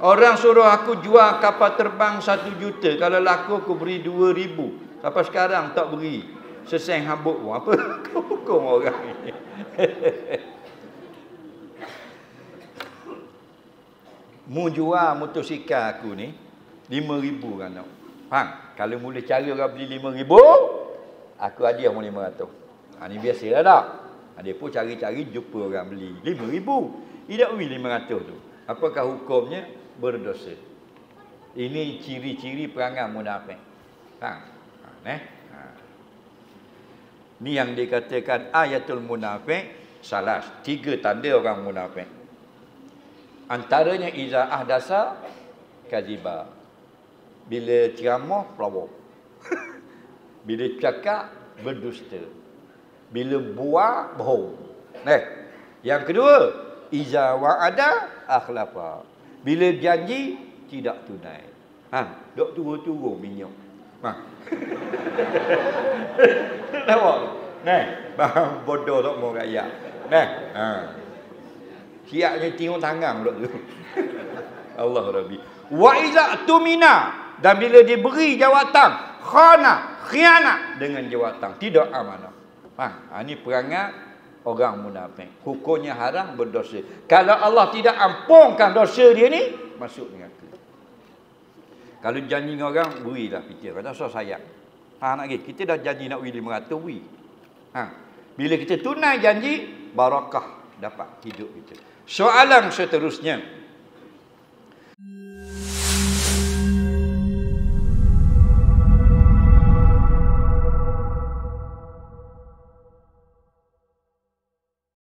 Orang suruh aku jual kapal terbang 1 juta. Kalau laku aku beri 2,000. Sampai sekarang tak beri. Seseng habuk pun. Apa hukum orang ni? Mu jual motosikal aku ni 5,000 kan nak. Faham? Kalau mula cari orang beli 5,000, aku hadiah mu 500. Ni biasalah tak? Dia pun cari-cari jumpa orang beli 5,000. Tidak beli 500 tu. Apakah hukumnya? Berdosa. Ini ciri-ciri perangai munafik. Faham? Ni yang dikatakan ayatul munafik. Salah 3 tanda orang munafik. Antaranya iza ahdasa kadziba. Bila ceramah pelawak. Bila cakap berdusta. Bila buat bohong. Yang kedua, iza wa'ada akhlafa. Bila janji tidak tunai. Dok turun-turun minyak. Nampak? Bang bodoh tak mau rakyat. Siapnya tiung tangan pula tu. Allah Rabbi. Wa iza tumina, dan bila diberi jawatan, khana, khianat dengan jawatan, tidak amanah. Ini perangai orang munafik. Hukumnya haram, berdosa. Kalau Allah tidak ampunkan dosa dia ni, masuk neraka. Kalau janji dengan orang, berilah fikir. Kata so sayang. Nak lagi, kita dah janji nak beri 500, beri. Bila kita tunai janji, barakah dapat hidup kita. Soalan seterusnya,